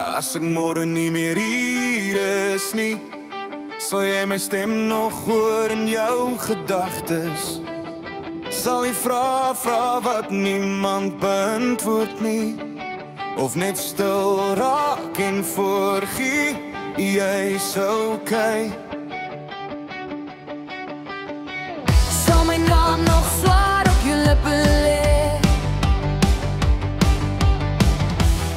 As ek môre nie meer hier is nie, sal jy my stem nog hoor in jou gedagtes. Sal jy vra wat niemand beantwoord nie, of net stil raak en voorgee, jy's okay. Sal my naam nog zwaar op je lippen lê?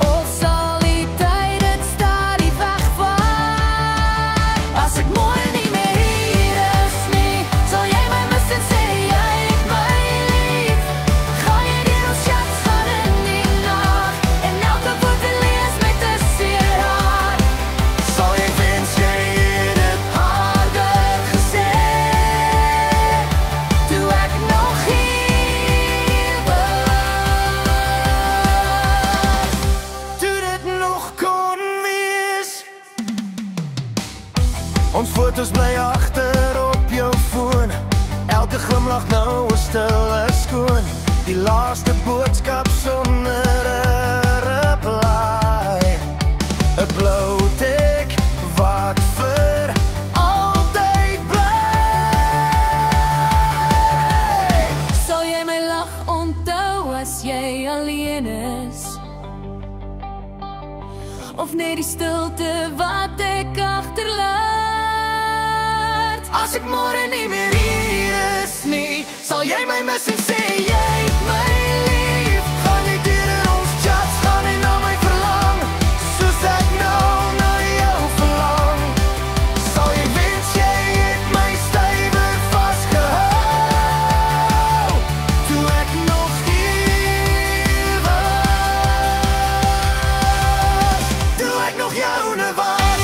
Of sal die tyd het stadig wegvaar? As ek môre nie meer hier is nie, sal jy my mis en sê jy het my lief. Gaan jy deur ons chats gaan in die nag, en elke woord te lees met 'n seer hart. Sal jy wens jy het dit harder gesê, toe ek nog hier was, toe dit nog kon wees. Ons foto's bly agter op jou foon, elke glimlach nou is stil en skoon. Die laaste boodskap sonder 'n reply, 'n blou tik wat vir altyd bly. sal jy my lag onthou as jy alleen is? Of net die stilte wat ek agterlaat? As ek môre nie meer hier is nie, sal jy my mis en sê jy het my lief. Gaan jy deur in ons chats gaan en na my verlang, soos ek nou na jou verlang. Sal jy wens jy het my stywer vasgehou, toe ek nog hier was, toe ek nog joune was.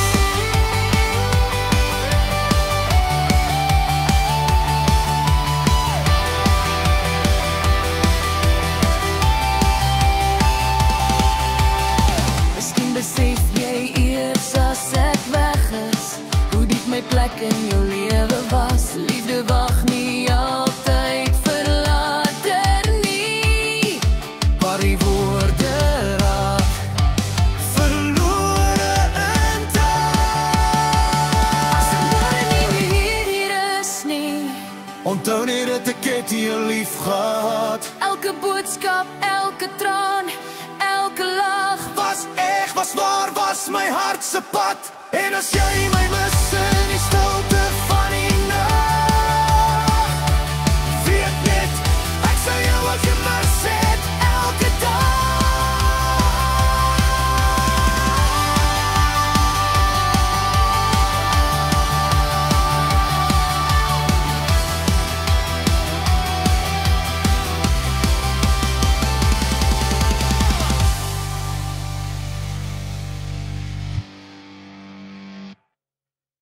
Miskien besef jy eers as ek weg is, hoe diep my plek in jou lewe was. Liefde wag nie altyd vir later nie, Maar die woorde raak verlore in tyd. as ek môre nie meer hier is nie. Onthou net dat ek het jou lief gehad. Elke boodskap, elke traan, elke lach, Was echt, was waar, was my hart se pad. En as jy my mis,